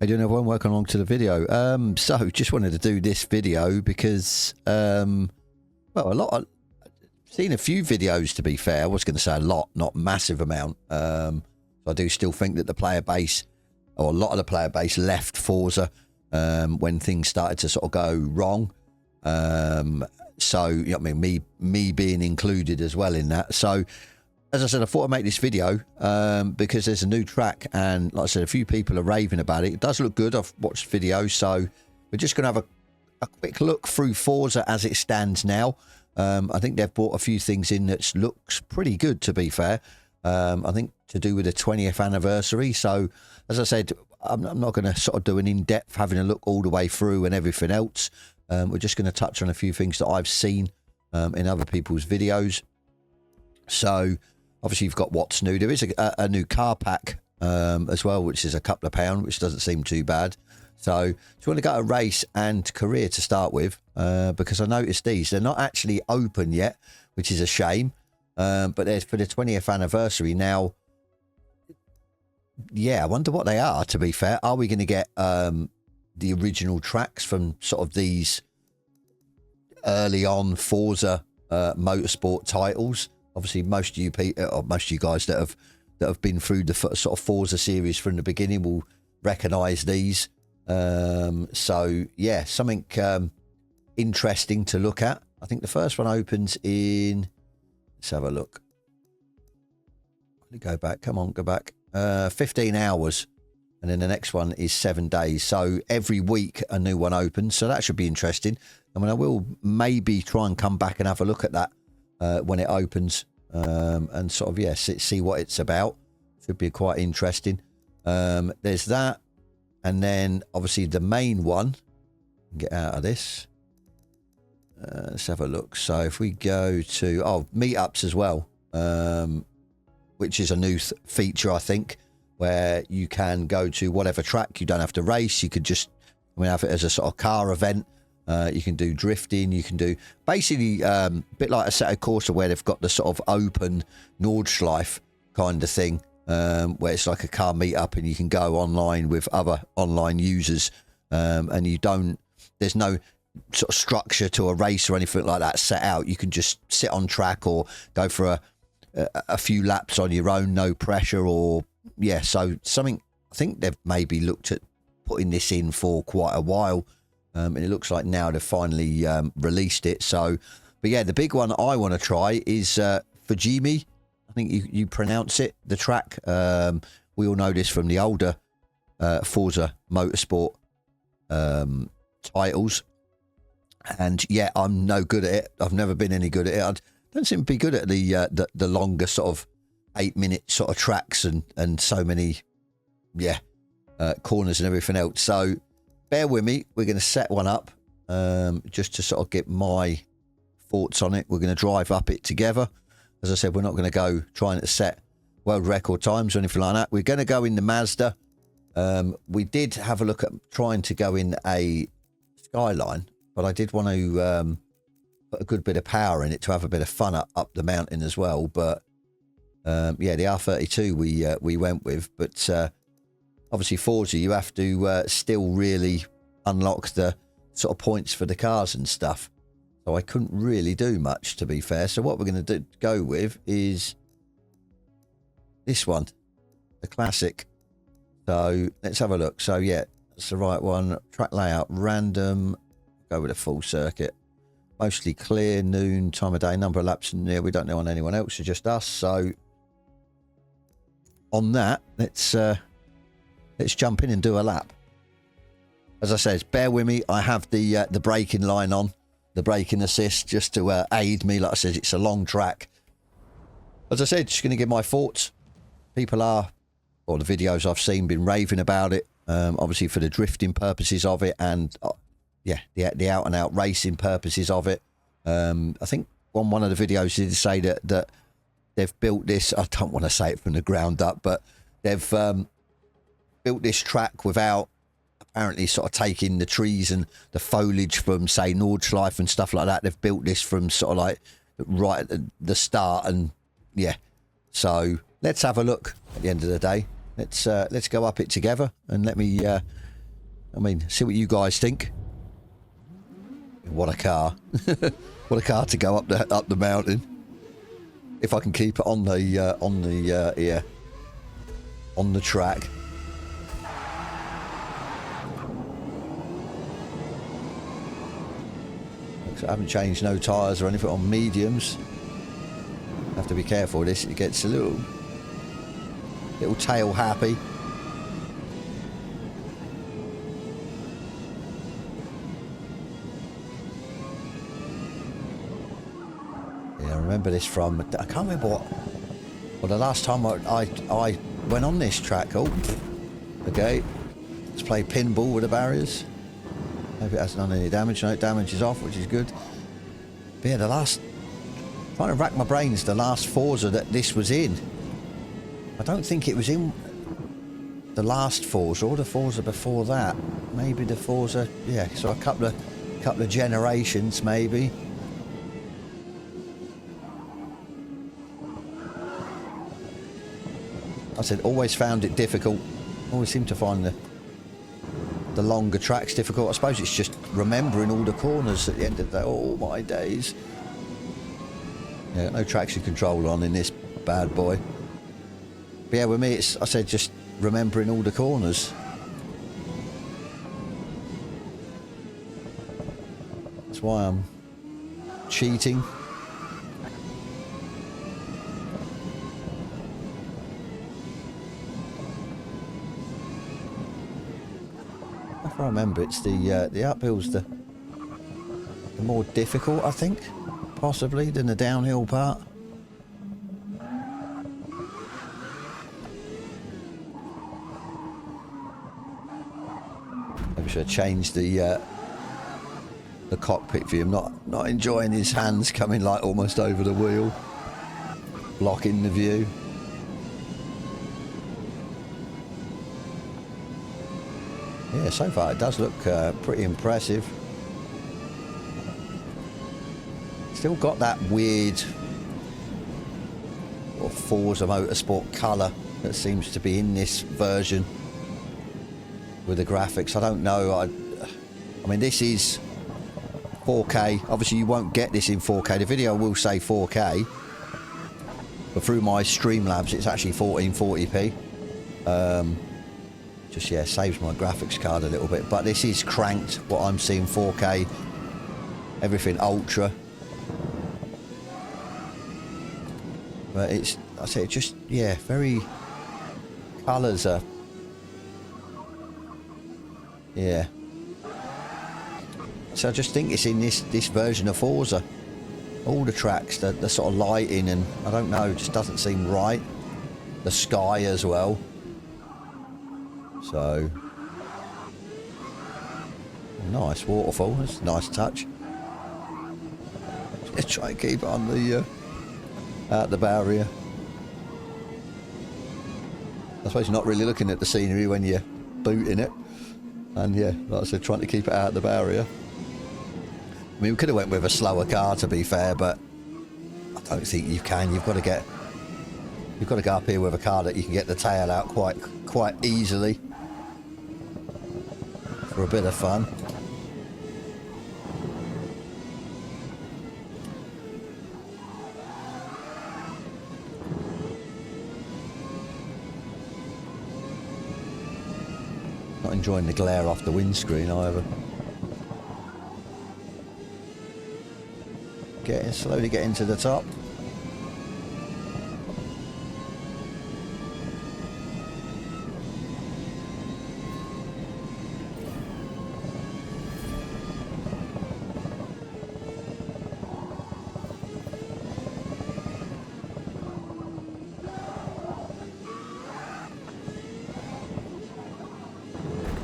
How you doing, everyone? Welcome along to the video. So just wanted to do this video because, well, I've seen a few videos, to be fair. I was going to say a lot, not massive amount. So I do still think that the player base, or a lot of the player base, left Forza when things started to sort of go wrong. So, you know what I mean, me being included as well in that. So, as I said, I thought I'd make this video because there's a new track, and like I said, a few people are raving about it. It does look good. I've watched videos, so we're just going to have a quick look through Forza as it stands now. I think they've brought a few things in that looks pretty good, to be fair. I think to do with the 20th anniversary. So, as I said, I'm not going to sort of do an in-depth having a look all the way through and everything else. We're just going to touch on a few things that I've seen in other people's videos. So, obviously, you've got what's new. There is a new car pack as well, which is a couple of pounds, which doesn't seem too bad. So, do you want to go to race and career to start with? Because I noticed they're not actually open yet, which is a shame. But there's for the 20th anniversary now. Yeah, I wonder what they are, to be fair. Are we going to get the original tracks from sort of these early on Forza Motorsport titles? Obviously, most of you people, or most of you guys that have been through the sort of Forza series from the beginning will recognise these. So yeah, something interesting to look at. I think the first one opens in. Let's have a look. Let me go back. Come on, go back. 15 hours, and then the next one is 7 days. So every week a new one opens. So that should be interesting. I mean, I will maybe try and come back and have a look at that. When it opens and sort of, yeah, see what it's about. Should be quite interesting. There's that. And then, obviously, the main one. Get out of this. Let's have a look. So, if we go to, meetups as well, which is a new feature, I think, where you can go to whatever track. You don't have to race. You could just, have it as a sort of car event. You can do drifting, you can do basically a bit like a Assetto Corsa, where they've got the sort of open Nordschleife kind of thing, where it's like a car meetup and you can go online with other online users, and there's no sort of structure to a race or anything like that set out. You can just sit on track or go for a few laps on your own, no pressure. Or yeah, so something I think they've maybe looked at putting this in for quite a while. And it looks like now they've finally released it. So, but yeah, the big one I want to try is Fujimi. I think you pronounce it, the track. We all know this from the older Forza Motorsport titles. And yeah, I'm no good at it. I've never been any good at it. I don't seem to be good at the longer sort of 8-minute sort of tracks and so many, corners and everything else. So, bear with me, we're going to set one up just to sort of get my thoughts on it. We're going to drive up it together. As I said, we're not going to go trying to set world record times or anything like that. We're going to go in the Mazda. We did have a look at trying to go in a Skyline, but I did want to put a good bit of power in it to have a bit of fun up the mountain as well. But yeah, the R32 we went with, but obviously, Forza, you have to still really unlock the sort of points for the cars and stuff. So I couldn't really do much, to be fair. So what we're going to go with is this one, the classic. So let's have a look. So yeah, that's the right one. Track layout, random. Go with a full circuit. Mostly clear, noon, time of day, number of laps. Yeah, we don't know on anyone else, it's just us. So on that, let's jump in and do a lap. As I said, bear with me. I have the braking line on, the braking assist, just to aid me. Like I said, it's a long track. As I said, just going to give my thoughts. People are, or the videos I've seen, been raving about it. Obviously for the drifting purposes of it, and yeah, the out and out racing purposes of it. I think on one of the videos did say that they've built this. I don't want to say it from the ground up, but they've built this track without apparently sort of taking the trees and the foliage from, say, Nordschleife and stuff like that. They've built this from sort of like right at the start, and yeah. So let's have a look at the end of the day. Let's go up it together, and let me I mean, see what you guys think. What a car. What a car to go up the mountain. If I can keep it on the track. So I haven't changed no tyres or anything on mediums. Have to be careful with this. It gets a little tail happy. Yeah, I remember this from, I can't remember well, the last time I went on this track. Oh, okay. Let's play pinball with the barriers. Hope it hasn't done any damage. No, damage is off, which is good. But yeah, trying to rack my brains, the last Forza that this was in. I don't think it was in the last Forza or the Forza before that. Maybe the Forza, yeah, so a couple of generations maybe. I said, always found it difficult. Always seem to find the longer tracks difficult. I suppose it's just remembering all the corners at the end of the day. Oh my days. Yeah, no traction control on in this bad boy. But yeah, with me, it's, I said, just remembering all the corners. That's why I'm cheating. If I remember, it's the uphill's the more difficult, I think, possibly, than the downhill part. Maybe should have changed the cockpit view. I'm not enjoying his hands coming like almost over the wheel, blocking the view. Yeah, so far it does look pretty impressive. Still got that weird Forza Motorsport colour that seems to be in this version with the graphics. I don't know. I mean, this is 4K. Obviously, you won't get this in 4K. The video will say 4K, but through my Streamlabs, it's actually 1440p. Just, yeah, saves my graphics card a little bit. But this is cranked, what I'm seeing, 4K, everything ultra. But it's, I say, it's just, yeah, very, colours are, yeah. So I just think it's in this version of Forza. All the tracks, the sort of lighting, and I don't know, it just doesn't seem right. The sky as well. So, nice waterfall, that's a nice touch. Let's try and keep it on the, out the barrier. I suppose you're not really looking at the scenery when you're booting it. And yeah, like I said, trying to keep it out of the barrier. I mean, we could have went with a slower car, to be fair, but I don't think you can. You've got to go up here with a car that you can get the tail out quite easily for a bit of fun. Not enjoying the glare off the windscreen either. Slowly getting to the top.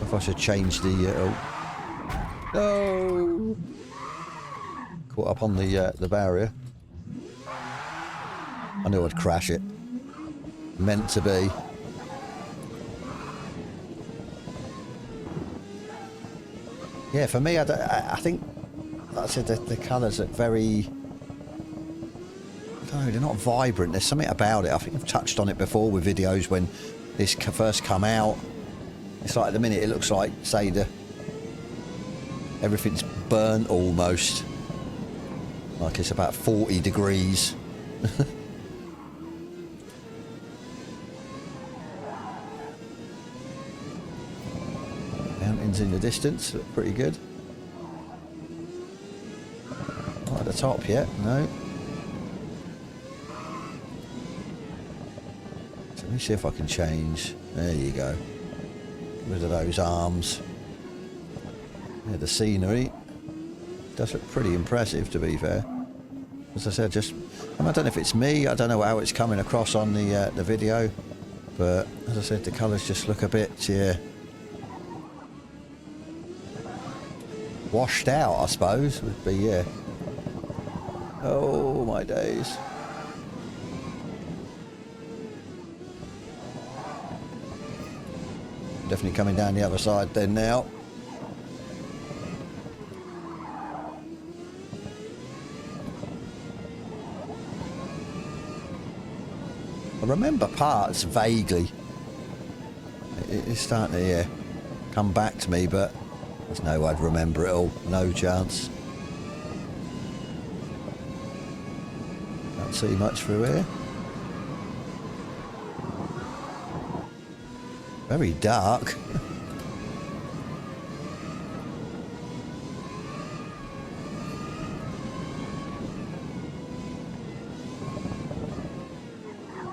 If I should change the oh no, caught up on the barrier. I knew I'd crash it. Meant to be. Yeah, for me, I think, like I said, the colours are very, I don't know, they're not vibrant. There's something about it. I think I've touched on it before with videos when this first come out. It's like at the minute it looks like, say, everything's burnt almost. Like it's about 40 degrees. Mountains in the distance look pretty good. Not at the top yet, no. So let me see if I can change. There you go. Get rid of those arms. Yeah, the scenery does look pretty impressive, to be fair. As I said, just I don't know if it's me. I don't know how it's coming across on the video, but as I said, the colours just look a bit, yeah, washed out, I suppose, would be, yeah. Oh, my days. Definitely coming down the other side then now. I remember parts vaguely. It's starting to, yeah, come back to me, but there's no way I'd remember it all. No chance. Can't see much through here. Very dark.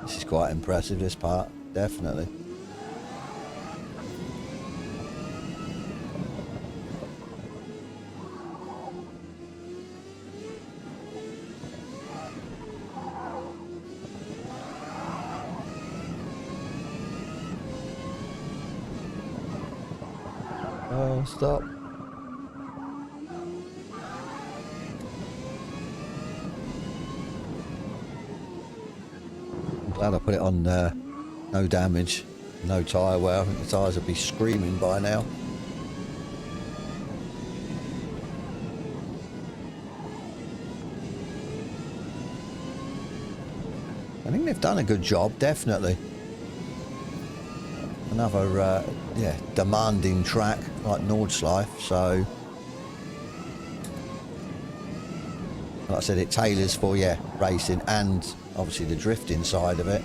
This is quite impressive, this part, definitely. Oh, stop. I'm glad I put it on no damage, no tyre wear. I think the tyres would be screaming by now. I think they've done a good job, definitely. Another, yeah, demanding track like Nordschleife, so like I said, it tailors for, yeah, racing and obviously the drifting side of it,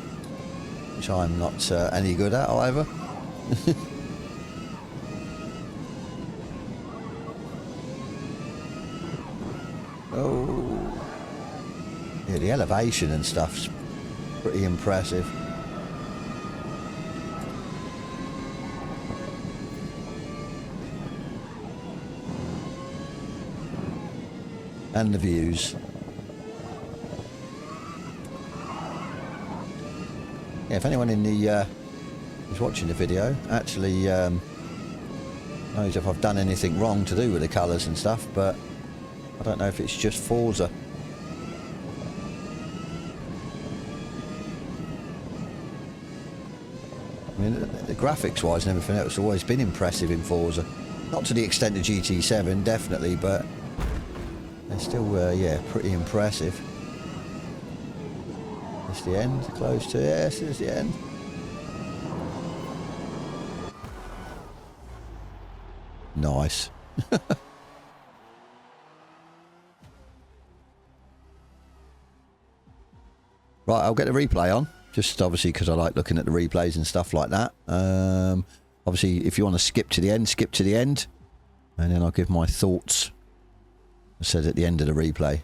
which I'm not any good at either. Oh, yeah, the elevation and stuff's pretty impressive. And the views. Yeah, if anyone in the who's watching the video actually knows if I've done anything wrong to do with the colours and stuff, but I don't know if it's just Forza. I mean, the graphics wise and everything else has always been impressive in Forza. Not to the extent of GT7, definitely, but they're still, yeah, pretty impressive. That's the end, close to, yes, there's the end. Nice. Right, I'll get the replay on, just obviously because I like looking at the replays and stuff like that. Obviously, if you want to skip to the end, skip to the end, and then I'll give my thoughts, I said, at the end of the replay.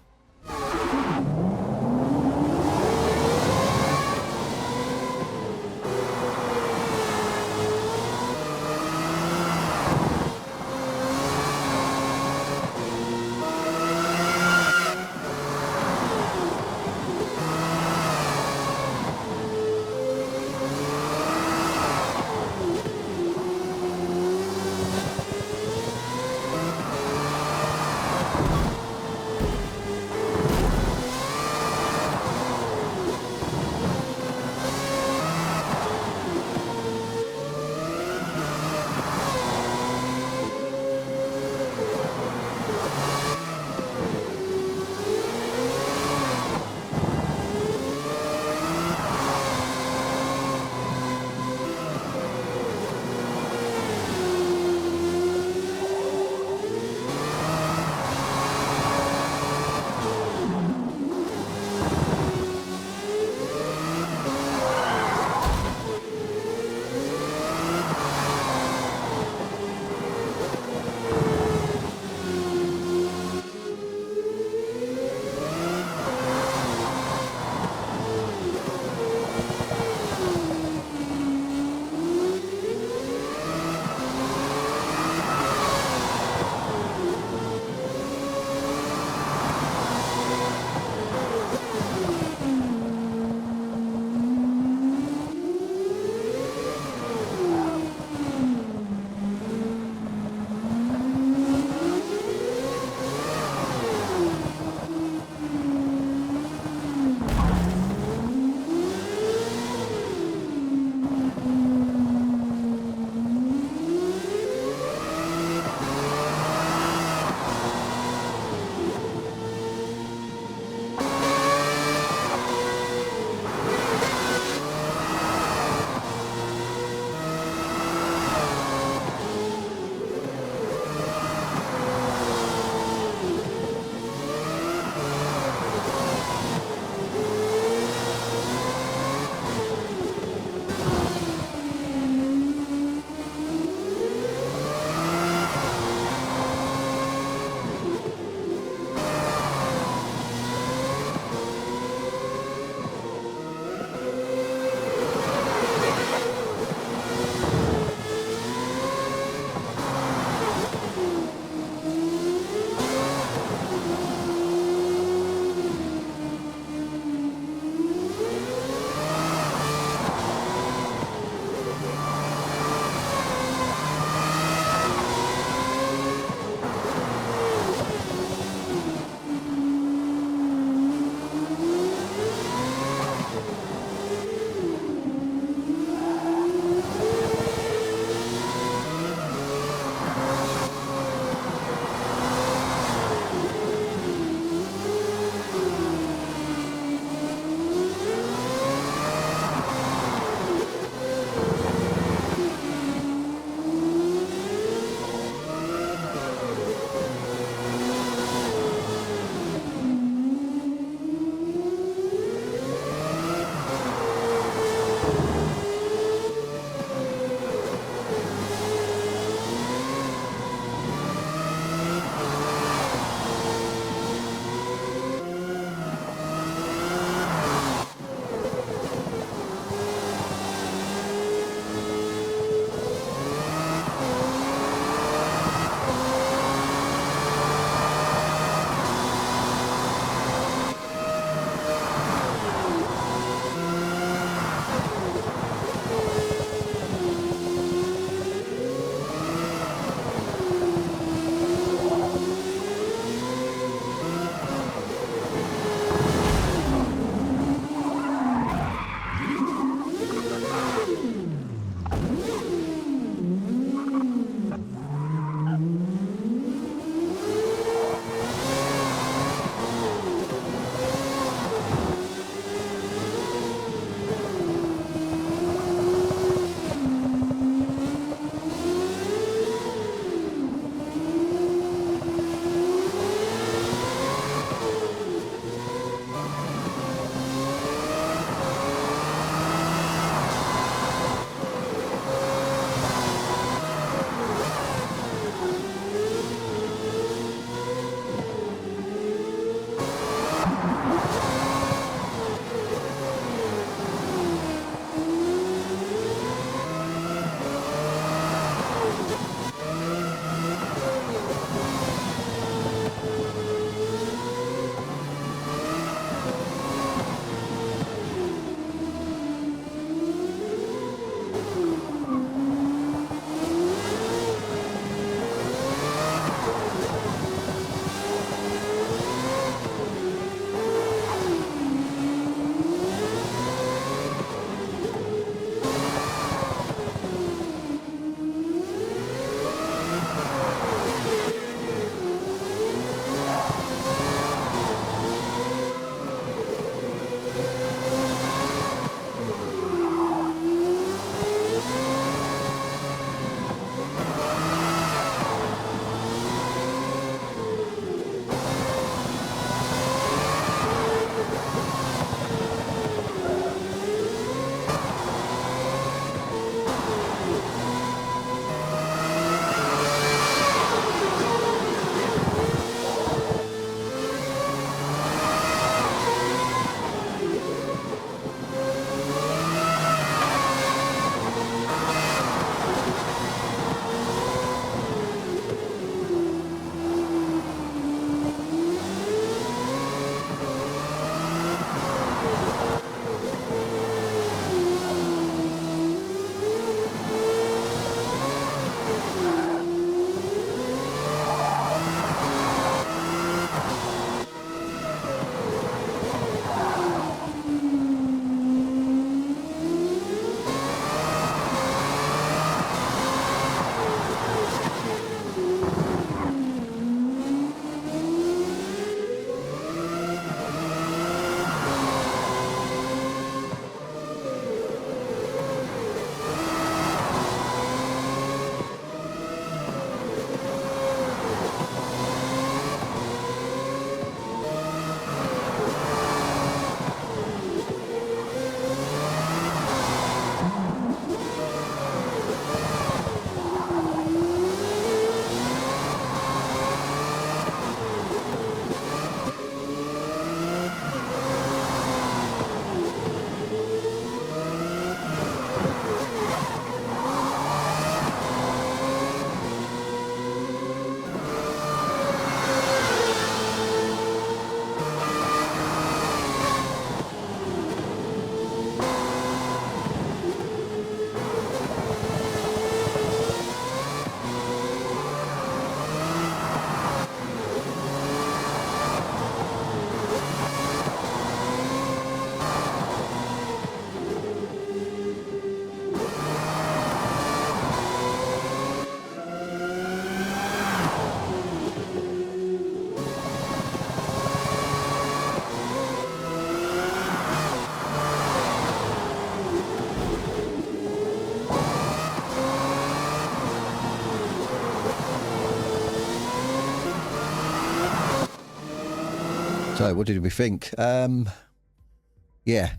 So what did we think? Yeah,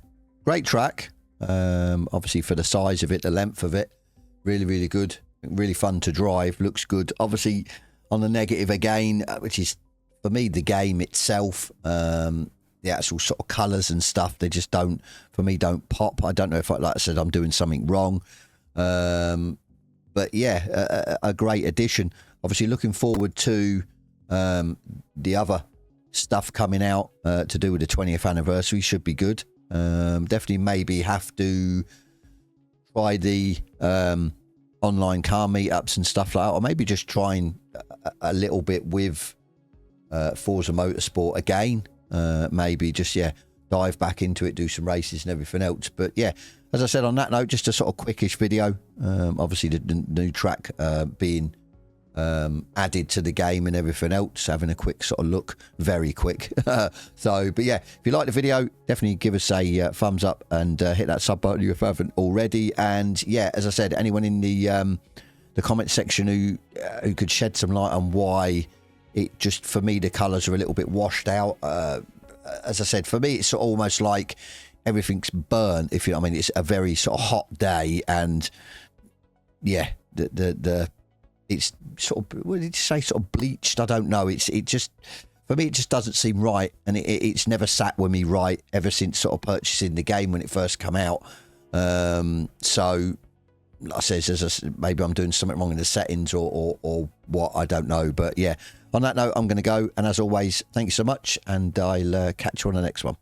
great track. Obviously for the size of it, the length of it, really good, really fun to drive, looks good. Obviously on the negative again, which is for me the game itself, the actual sort of colours and stuff, they just don't, for me, don't pop. I don't know if, like I said, I'm doing something wrong. But yeah, a great addition. Obviously looking forward to the other stuff coming out to do with the 20th anniversary. Should be good. Definitely maybe have to try the online car meetups and stuff like that, or maybe just trying a little bit with Forza Motorsport again. Maybe just, yeah, dive back into it, do some races and everything else. But yeah, as I said, on that note, just a sort of quickish video. Obviously the new track being added to the game and everything else, having a quick sort of look, very quick. So, but yeah, if you like the video, definitely give us a thumbs up and hit that sub button if you haven't already. And yeah, as I said, anyone in the comment section who could shed some light on why it just, for me, the colours are a little bit washed out. As I said, for me, it's sort of almost like everything's burnt, if you know what I mean. It's a very sort of hot day, and yeah, the it's sort of, what did you say, sort of bleached? I don't know. It just, for me, it just doesn't seem right, and it's never sat with me right ever since sort of purchasing the game when it first come out. So, like I said, maybe I'm doing something wrong in the settings or what, I don't know. But yeah, on that note, I'm going to go, and as always, thank you so much, and I'll catch you on the next one.